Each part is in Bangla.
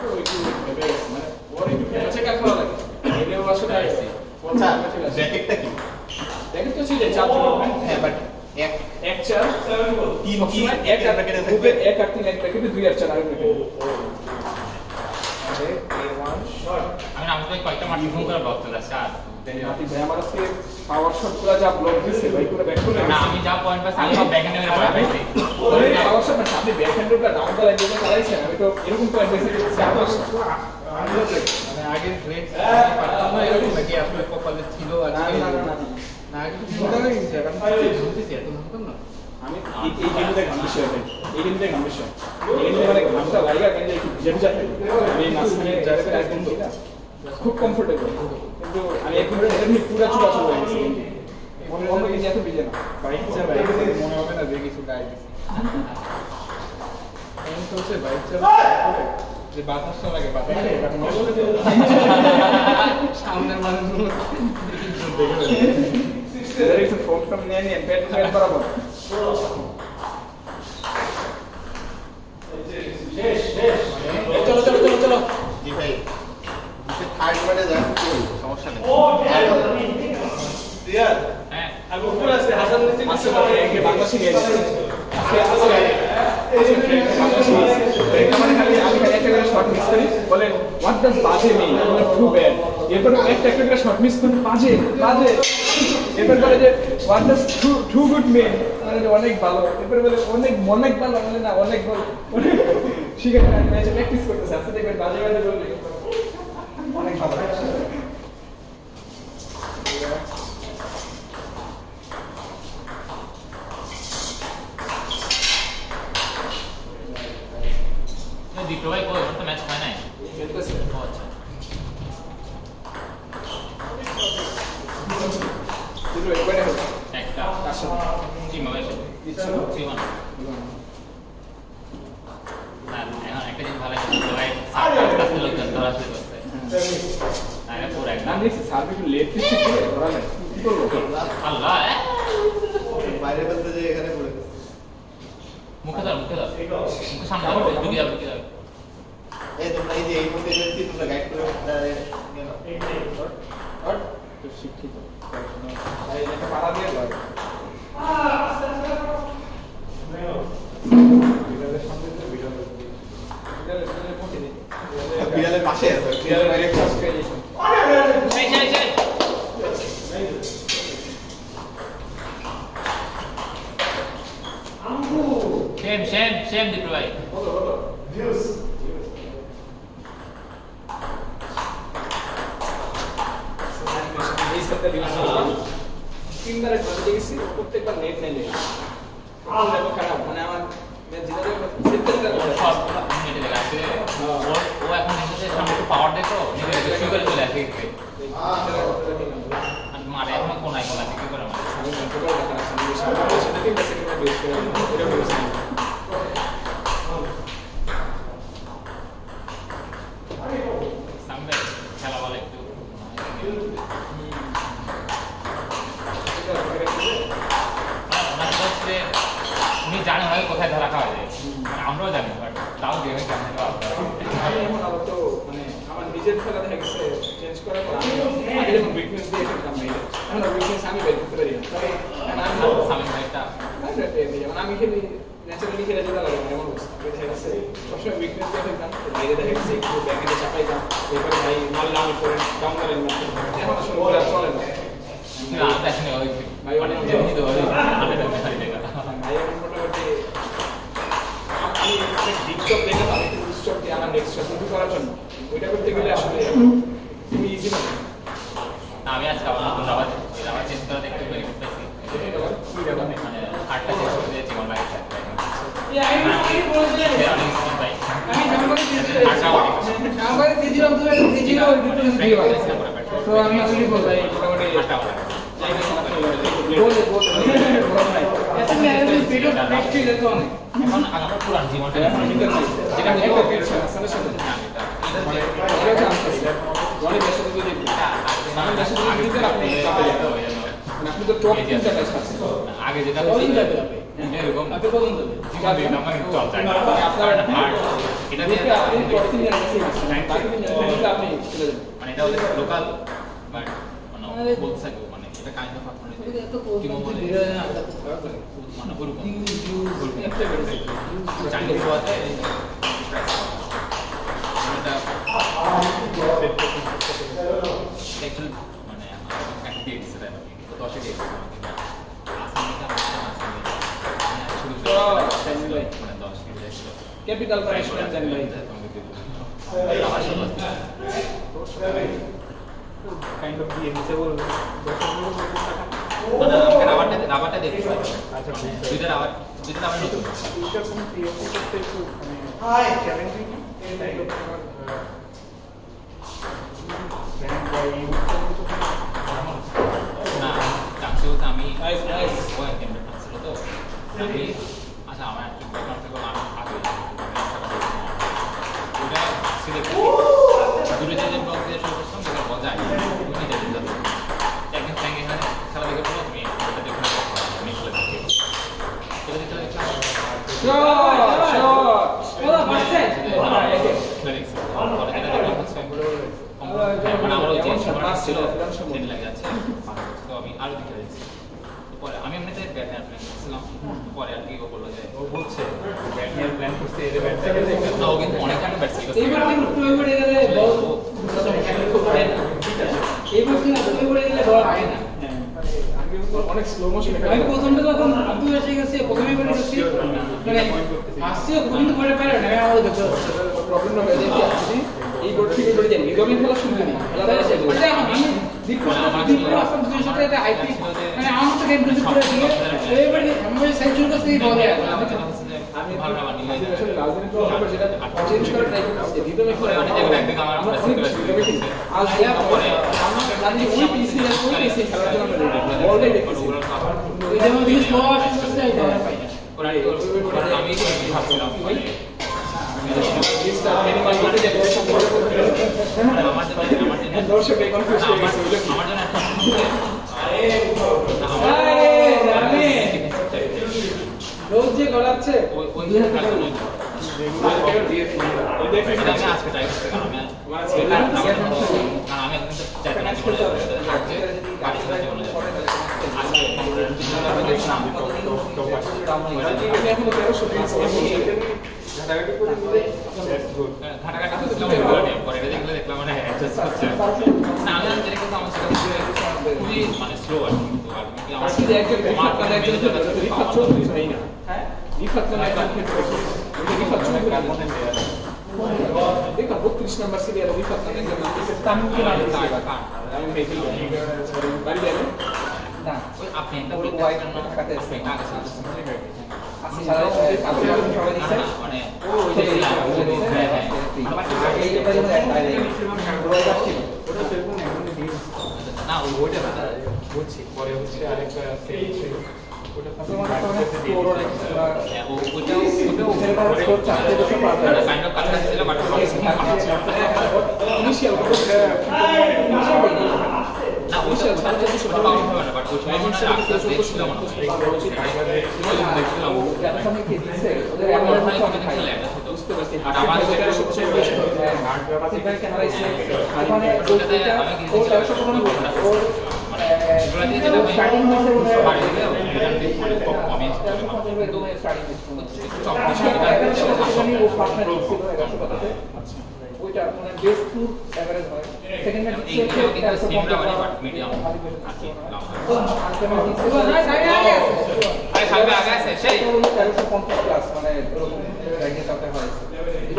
ওই একটু ভেবে গেছে মানে ওর একটু চেক আপ করা লাগে এগুলো আসলে আইছি আচ্ছা জ্যাকেটটা কি দেখেন তো ছিল চার জন হ্যাঁ বাট এক চার তিন কি এক প্যাকেটে থাকবে এক আর তিন এক প্যাকেটে দুই আর চার আর প্যাকেটে আরে A1 শট আমি তো কয়েকটা মাটি ফোন করে ব্লক চলে আসছে আর মাটি ভাই আমার আজকে পাওয়ার শট গুলো যা ব্লক দিছে ভাই পুরো ব্যাক করে না আমি যা পয়েন্ট পাইছি আমি সব ব্যাকহ্যান্ডে মেরে পড়া পাইছি ওরে পাওয়ার শট না আপনি ব্যাক হ্যান্ডটা ডাউন দা লাইন দিয়ে চালাইছেন আমি তো এরকম পয়েন্ট পেয়েছি মানে আগে গ্রেড পারতাম না এরকম নাকি আসলে কপালে ছিল আজকে না আগে তো চিন্তা করে গেছি এখন বুঝতেছি এত জানতাম না আমি এই গেমে গান বিষয় ভাই এই গেমে গান বিষয় এই গেমে মানে গানটা লাগা কেন যে একটু জেট যায় আমি মাঝখানে যাবে একদম খুব কমফোর্টেবল কিন্তু আমি এক মিনিট এমনি পুরো চুরা চলে গেছি মনে মনে কিছু এত বিজে না বাইক চালা মনে হবে না যে কিছু গায়ে দিছি এমন তো হচ্ছে বাইক চালা যে বাতাসটা লাগে বাতাস সামনের মানুষগুলো There is a phone from Nani and pet বরাবর চলো জি ভাই থার্ড ওয়ার্ডে যান সমস্যা নেই রিয়াদ হ্যাঁ আমি উপরে আছে হাসান নিচে আছে একে বাংলা শিখে গেছে বলে হোয়াট ডাজ বাজে মিন টু ব্যাড এরপর একটা শর্ট মিস করে বাজে বাজে এরপর বলে যে হোয়াট ডাজ টু গুড মিন মানে অনেক ভালো এরপর বলে অনেক ভালো মানে না অনেক ভালো শিখে ম্যাচে প্র্যাকটিস করতেছে আজকে দেখবেন বাজে বাজে বললে অনেক ভালো দ্বিতীয় ভাই কই তো ম্যাচ হয় নাই খেলতেছে আচ্ছা দুটো একবারে হলো একটা আসলে টিম হবে দিচ্ছিল জীবন না এখন একটা জিনিস ভালো আছে ভাই সার্কাস লোকজন ধরা শুরু করতে আরে পুরো না একদম দেখছি সার্ভ একটু লেট পিছিয়ে দিয়ে ধরা নেই কি করবো আল্লাহ বাইরে বলতে যে এখানে পড়ে গেছে মুখে দাও মুখে সামনে দাও ঢুকে যাবে এই তোমরা এই যে এই মধ্যে যদি তোমরা গাইড করে আর তো শিক্ষিত তাই এটা পাড়া দিয়ে লাগে বিড়ালের সামনে তো বিড়ালের পথে নেই বিড়ালের পাশে আছে বিড়ালের বাইরে ক্লাস করে দিয়েছে সেই সেম দ্বিতীয় ভাই বলো ভিউজ এই সাথে ভিউজ তিনবারে ঘরে গেছি প্রত্যেকবার নেট নেই দেখো খারাপ মানে আমার জিনারের সব নেটে লেগে আছে ও এখন নিজেদের সামনে একটু পাওয়ার দেখো নিজে শুরু করে চলে আসে আর মারে এখন কোন আইকন আছে কি করে মারে আমি কন্ট্রোল দেখা আছে সামনে সেটা 3 সেকেন্ড বেস করে এটা বলছি সামনে খেলা বলে একটু উনি জানেন হয় কোথায় ধরা খাওয়া যায় মানে আমরাও জানি বাট তাও গেমে কেমন আমি এখন আবার তো মানে আমার নিজের খেলা দেখা গেছে চেঞ্জ করার পর আগে যখন উইকনেস দিয়ে খেলতাম না এখন উইকনেস আমি বের করতে পারি না তবে সামনে ভাইটা মানে আমি খেলি ন্যাচারালি খেলে যেতে লাগে এমন অবস্থা দেখা গেছে সবসময় উইকনেস দিয়ে খেলতাম বাইরে দেখা গেছে একটু ব্যাকেটে চাপাইতাম এরপরে ভাই মারলে আমি করে ডাউন করে এখন আসলে ওরা চলে না আমরা এখানে ওই ভাই অনেক জেনে তো ওই আলাদা মেশাই দেখা ভাই এখন মোটামুটি আমি ডিপটপ দেখে আমি একটু স্টপ দিয়ে আমার নেক্সট শট শুরু করার জন্য ওইটা করতে গেলে আসলে খুবই ইজি না আমি আজকে আবার চেঞ্জ করে দেখতে পারি মানে আটটা চেঞ্জ করে দিয়েছি আমার বাইক তো আমি আসলে বললাম মোটামুটি এখন আগামী পুরান জীবনটা যেটা আপনি তো টপ তিনটা ম্যাচ আছে আগে যেটা এরকম আপনি কত দেবেন? জীবন দিয়ে আমার চল যায় না আপনার হার্ড এটা দিয়ে আপনি প্রতি দিন আসেন বাকি দিন আপনি চলে যাবেন মানে এটা হচ্ছে লোকাল বাট মানে বলছে মানে এটা কাইন্ড অফ আপনার টিমো বলে মানে ওরকম চাইনিজ ওয়াতে এটা একটু মানে একটা দিয়ে দিচ্ছে তাই তো 10 দিয়ে দিচ্ছে মানে 10 দিয়ে দিচ্ছে ক্যাপিটাল পানিশমেন্ট দেন ভাই কাইন্ড অফ দিয়ে নিতে বলবেন মানে আমাকে রাবারটা দেখতে আচ্ছা দুইটা রাবার নতুন এটা কোন পিওপি করতে একটু মানে হাই চ্যালেঞ্জিং না এই টাইপ অফ তোমার ব্র্যান্ড বা এই না চান্সে বলতে আমি নাইস নাইস ওই ক্যামেরা ছিল তো আমি আচ্ছা আমার একটু ব্যাকগ্রাউন্ড থেকে আমি আগে ওটা সিলেক্ট দুটো যে ব্লগ দিয়ে শুরু করছিলাম সেটা বজায় তুমি দেখে যাবে একদিন সঙ্গে এখানে খেলা দেখে পড়ো তুমি ওটা দেখে আমি খেলা দেখি খেলা দেখতে দেখলাম ওলা বাচ্চা খেলা দেখছি পরে যেটা দেখলাম হচ্ছে মানে আমার ওই যে সময় ছিল সেদিন লাগে যাচ্ছে তো আমি আরো দেখে দেখছি পরে আমি এমনিতে ব্যাটম্যান প্ল্যান করছিলাম পরে আর কি ও বললো যে ও বলছে ব্যাটম্যান প্ল্যান করতে এর ব্যাটটাকে দেখে না ও কিন্তু অনেক টাকা ব্যাট ছিল এইবার কিন্তু একটু এবারে গেলে বল এইবার কিন্তু একটু এবারে গেলে বল হয় না অনেক স্লো মোশন আমি প্রথমটা যখন আব্দুল এসে গেছে প্রথমে এবারে গেছি মানে আসছে কিন্তু করে পারে না আমি আমাদের দেখতে পাচ্ছি প্রবলেম হবে যে আপনি এই বোর্ড থেকে বোর্ডে যান নিগমের খেলা শুরু করি আলাদা আছে ওটা আমি দীপু আসলে 200 টাকা আইপি মানে আমার তো গেম বুঝে করে দিয়ে এবারে আমি সেঞ্চুরি করতে বলে আমি ভালো না নিলে আসলে রাজধানী তো আমরা যেটা চেঞ্জ করার ট্রাই করছি নিগমের খেলা অনেক জায়গায় একদিন আমার আমরা প্রেসিং অনেক করে নিগমের আজ পরে আমরা জানি ওই পিসি আর ওই পিসি খেলার জন্য আমরা রেডি বলটাই দেখতেছি ওই যেমন দিন স্লো আসছে এই ধরে পাই না ওরা আমি ভাবছিলাম আমার জন্য দর্শক এই কনফিউজ হয়ে গেছে আমার জন্য রোজ যে গড়াচ্ছে ওই এটা আমি আজকে ট্রাই করতে আমি আমি একদম চাইতে না জীবনে আজকে বাড়ি থেকে জীবনে আজকে আমি এখন 1300 ঘাটাঘাটি করছিলাম পরে এটা দেখলে দেখলাম মানে অ্যাডজাস্ট হচ্ছে না আমি যেটা কিন্তু আমার সেটা খুবই মানে স্লো আর কি আমার আজকে একজন রিফাত মানে একজন রিফাত চৌধুরী ভাই না হ্যাঁ রিফাত মানে একজন ক্ষেত্রে রিফাত চৌধুরী দেখো 32 নাম্বার সিরিয়াল রিফাত মানে একজন তামিমকে নাম দিয়েছে আমি মেইল বাড়ি যাবে না ওই আপনি একটা ওই বলতে ওয়াইড পারেন না ঢাকাতে আছে। আগে ছিল আসলে সারা সবাই দিছে মানে ও ওই যে হ্যাঁ হ্যাঁ আমার আগে এটা যেন একটা রোজ আসছিল ওটা সেরকম এখন দিন না ওইটা না বুঝছি পরে হচ্ছে আরেকটা সেট ওটা তোমার কাছে পুরো হ্যাঁ ওইটা সেটা স্কোর 4 পাবে কাইন্ড অফ কাছাকাছি ছিল বাট ইনিশিয়াল না ওইটা ছাড়তে কিছু ভালো হবে না বাট ওই সময় মনে হয় আস্তে আস্তে ছিল মনে হয় দেখছিলাম এত সময় কি দিছে ওদের আমার এমন ভাই সময় কিন্তু খাই খেলে একটা ছোট বুঝতে পারছি আর আমার যেটা সবচেয়ে বেশি পাশে ভাই কে হারাইছে ওখানে ওটাতে ওইটা আমি কি ও 115 ওর এগুলো দিয়ে যেটা স্টার্টিং হচ্ছে বাড়ি দিলে এটা মানে কমে কিন্তু স্টার্টিং চকলেট ও পার্টনার ছিল 100 টাকাতে ওইটা মানে বেস্ট টু এভারেজ হয় সেকেন্ড ম্যাচ এইগুলো কিন্তু সিমরা বাড়ি বাট মিডিয়াম আছে তো আলটিমেটলি না সাইডে আগে আছে আরে সামনে আগে আছে সেই 1350 প্লাস মানে এরকম র্যাঙ্কে তাতে হয়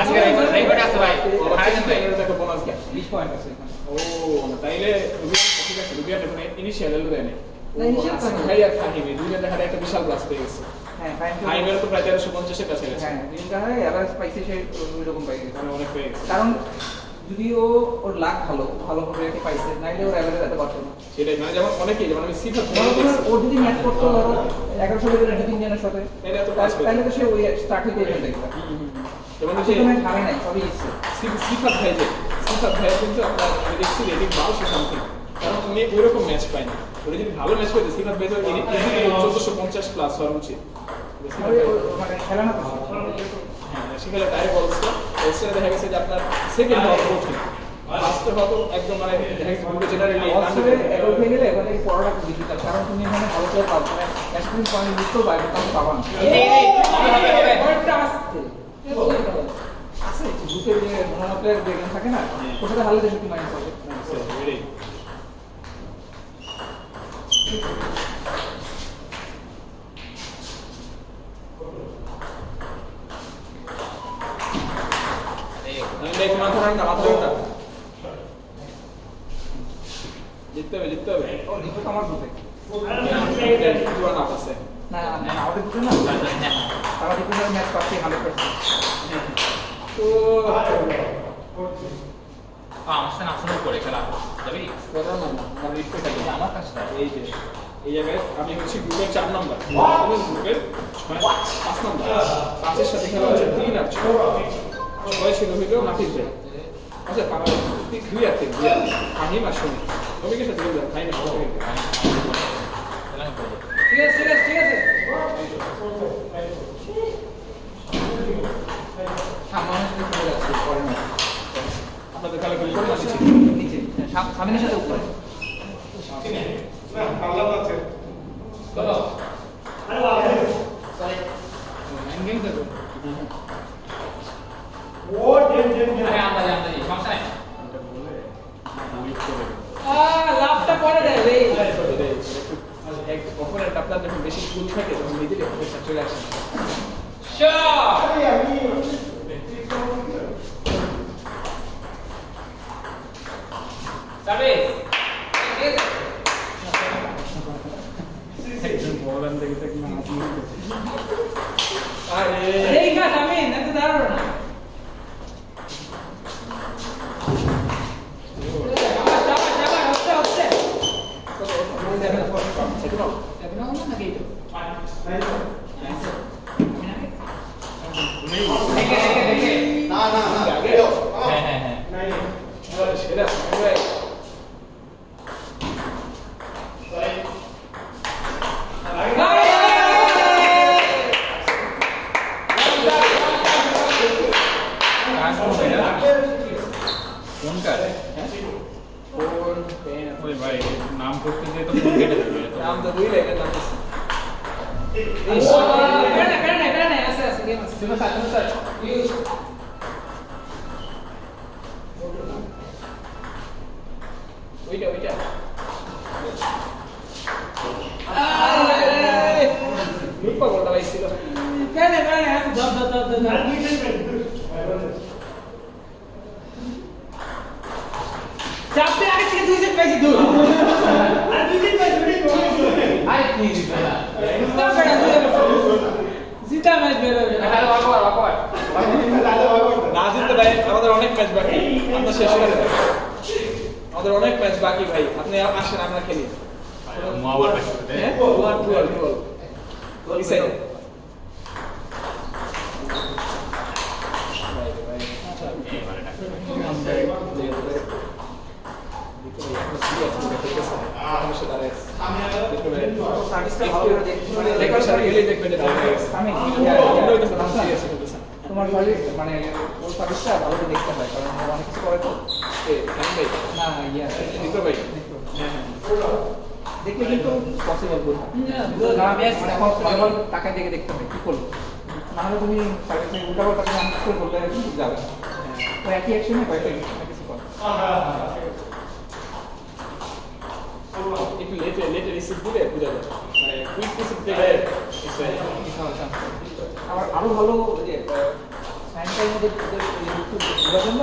আজকে রেকর্ড আছে ভাই হারাইছেন ভাই একটা বোনাস কি 20 পয়েন্ট আছে এখানে ও তাইলে রুবিয়া ঠিক আছে রুবিয়া মানে ইনিশিয়াল এলো দেয় না, initial তো না। ভাই আর ফাহিমি দুইজন দেখাতে একটা বিশাল প্লাস পেয়ে গেছে হ্যাঁ ফাইন ফাহিমের তো প্রায় 1350 এর কাছে গেছে হ্যাঁ দিনটা হয় এভারেজ পাইছে সে ওই রকম পাই গেছে মানে অনেক পেয়ে গেছে কারণ যদি ও ওর লাক ভালো হবে রেখে পাইছে নাইলে ওর এভারেজ এত পারতো না সেটাই মানে যেমন অনেকেই যেমন আমি সিফাত ধরো তোমার ও যদি ম্যাচ করতো ধরো 1100 লেভেলের দু তিনজনের সাথে তাহলে এত পাস পেতো। তাহলে তো সে ওই স্টার্ট হইতে যেত দেখবা যেমন আসলে যে তো ম্যাচ হারে নাই সবই ইচ্ছে সিফাত ভাই যে সিফাত ভাই কিন্তু আপনার আমি দেখছি রেটিং 1200 সামথিং কারণ উনি ওইরকম ম্যাচ পায় না ওরা যদি ভালো ম্যাচ পাইতো সিফাত ভাই তো 1450 প্লাস হওয়া উচিত মানে খেলা না তো হ্যাঁ সেখানে ডাইরেক্ট বলছে দেখা গেছে যে আপনার সেকেন্ড হওয়া কঠিন ফার্স্ট হওয়া একদম মানে দেখা গেছে গ্রুপে জেনারেলি অস্ট্রেলিয়া এগোল হয়ে গেলে এখানে পড়াটা খুব ডিফিকাল্ট কারণ তুমি এখানে ভালো করে পাবে মানে ন্যাশনাল পয়েন্ট লিখতেও পারবে তাও পাবা না পয়েন্টটা আসছে আছে গ্রুপে যে ভালো প্লেয়ার যে গেম থাকে না ওর সাথে হারলে দেশে কি মাইনাস হবে জিততে হবে ও লিখো তো আমার গ্রুপে জোয়ান আপ আছে না আমাদের গ্রুপে না তারা ডিফেন্ডার ম্যাচ পাচ্ছে 100% তো আমার সাথে নাচনের করে খেলা যাবি কথা না মানে রিকোয়েস্ট আছে আমার কাজটা এই যে এই জায়গায় আমি হচ্ছে গ্রুপের 4 নাম্বার গ্রুপের 5 নাম্বার 5 এর সাথে খেলা হচ্ছে 3 আর 6 ছিল হইলো নাফিস ভাই আচ্ছা পাঁচ দুই আছে ফাহিম আর শুনি ওদিকে সাথে গেল ফাহিম আর শুনি ঠিক আছে আমার সাথে চলে যাচ্ছে পরে না আপনাদের খেলা করে কোন মাসে ছিল নিচে সামনের সাথে উপরে আরে আন্দাজি সমস্যা নাই লাভটা পরে দেয় রে এক অপোনেন্ট আপনার যখন বেশি স্কুল থাকে তখন নিজেরই অপোনেন্ট চলে আসে বলেন দেখে থাকি না আরে এই কাজ আমি এত দাঁড়ানো না না আগে হ্যাঁ সেটা কোনটা ফোন পেন ওই ভাই নাম করতে দিয়ে তো ফোন কেটে যাবে নাম তো দুই লাগে নাম ওইটা লুপ্পা গোলটা পাইছিল চাপতে আগে থেকে 2 সেট পেয়েছি 2 আর 2 সেট পেয়েছি আরে কি দিবে না জিতা ম্যাচ বের হবে আরে বাবা না জিততে ভাই আমাদের অনেক ম্যাচ বাকি আমরা শেষ করে দেব আমাদের অনেক ম্যাচ বাকি ভাই আপনি আসেন আমরা খেলি মুআওয়ার পাশে হ্যাঁ টুয়াল কি সাইড তোমার সার্ভিস মানে ওর সার্ভিসটা ভালো করে দেখতে হয় কারণ ও অনেক কিছু করে তো না ইয়া দেখলে কিন্তু পসিবল বোঝা মানে টাকা দেখে দেখতে হবে কি করবো নাহলে তুমি সার্ভিস উল্টা পাল্টা তুমি আনসার করলে যাবে তো একই অ্যাকশনে কয়েকটা কিছু করো একটু লেটে রিসিভ দিলে বুঝা যায় মানে কুইক রিসিভ দিলে আবার আরো ভালো যে সাইনটাইম মধ্যে বোঝার জন্য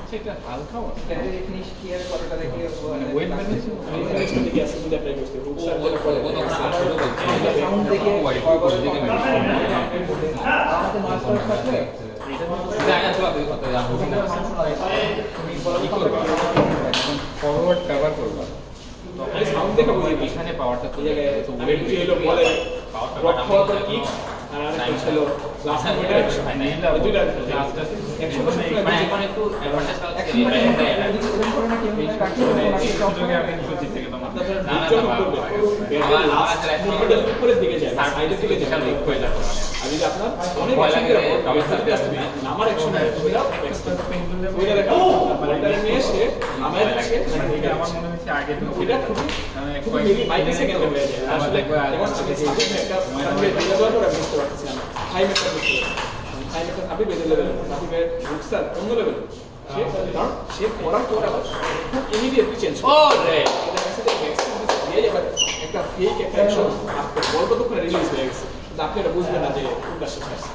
সেটা হালকা স্ট্র্যাটেজি ফিনিশ ক্লিয়ার করাটা দেখে মানে ওয়েট ম্যানেজমেন্ট দিকে আছে বুঝা ট্রাই করতে রুট স্যার যেটা করে সাউন্ড দেখে আমাদের নয়েজ করা থাকলে জায়গা চলা তুই কত জানো না তুমি কি করবা ফরওয়ার্ড কভার করবা সাউন্ড দেখে বুঝি এখানে পাওয়ারটা তো এই জায়গায় তো ওয়েট হলো বলে পাওয়ারটা রক খাওয়া তো কিক আর আরেকটা ছিল লাস্ট মিনিটে দুইটা মানে এখন একটু অ্যাডভান্টেজ পাওয়া যাচ্ছে উপরের দিকে যায় সাইডের দিকে যায় আর যদি আপনার অনেক নামার অ্যাকশন ওইটা দেখা বলটা নিয়ে এসে আমার কাছে আমার মনে হচ্ছে আগে তো এটা খুবই মাইক্রো সেকেন্ডে হয়ে যায় আসলে এখন আমি একটা ভিডিও দেওয়ার পর বুঝতে পারছি না হাই মেটার বুঝতে পারছি হাই মেটার আপনি বেঁধে লেভেল আপনি বুকসার অন্য লেভেল সে কারণ সে পড়ার পর আবার খুব ইমিডিয়েটলি চেঞ্জ ও রে এটা কাছে যে এক্সপেরিয়েন্স দিয়ে যাবে একটা ফেক একটা অ্যাকশন আপনার বলবো তো করে রিলিজ হয়ে গেছে কিন্তু আপনি এটা বুঝবেন না যে কোনটা শেষ হয়েছে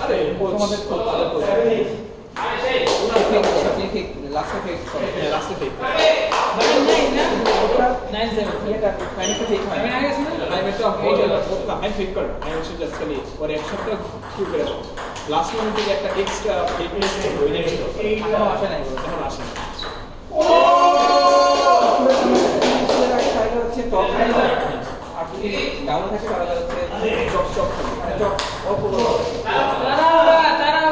আরে তোমাদের লাস্টে ফেক লাস্টে ফেক 9-7 এটা ফাইনালে ফেক হয় আমি আগে ছিল আমি তো আমি ফেক কর আমি হচ্ছে জাস্ট খালি পরে এক সপ্তাহ কি করে দাও লাস্ট মোমেন্টে একটা এক্সট্রা ফেক প্লেস হয়ে যায় এখনো আসে নাই এখনো আসে না ও সাইড হচ্ছে টপ আর যদি ডাউন থাকে তাহলে হচ্ছে চক চক থাকে চক অপুরো তারা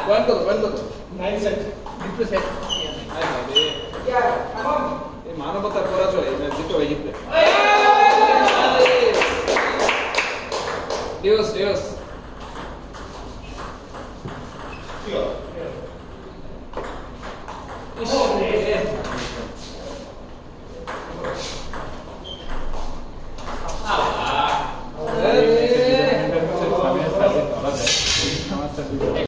বন্ধ করো 9 সেট ডিসপ্লে সেট এই মানবতার পরাজয় জিতে হয়ে জিতবে ডিওস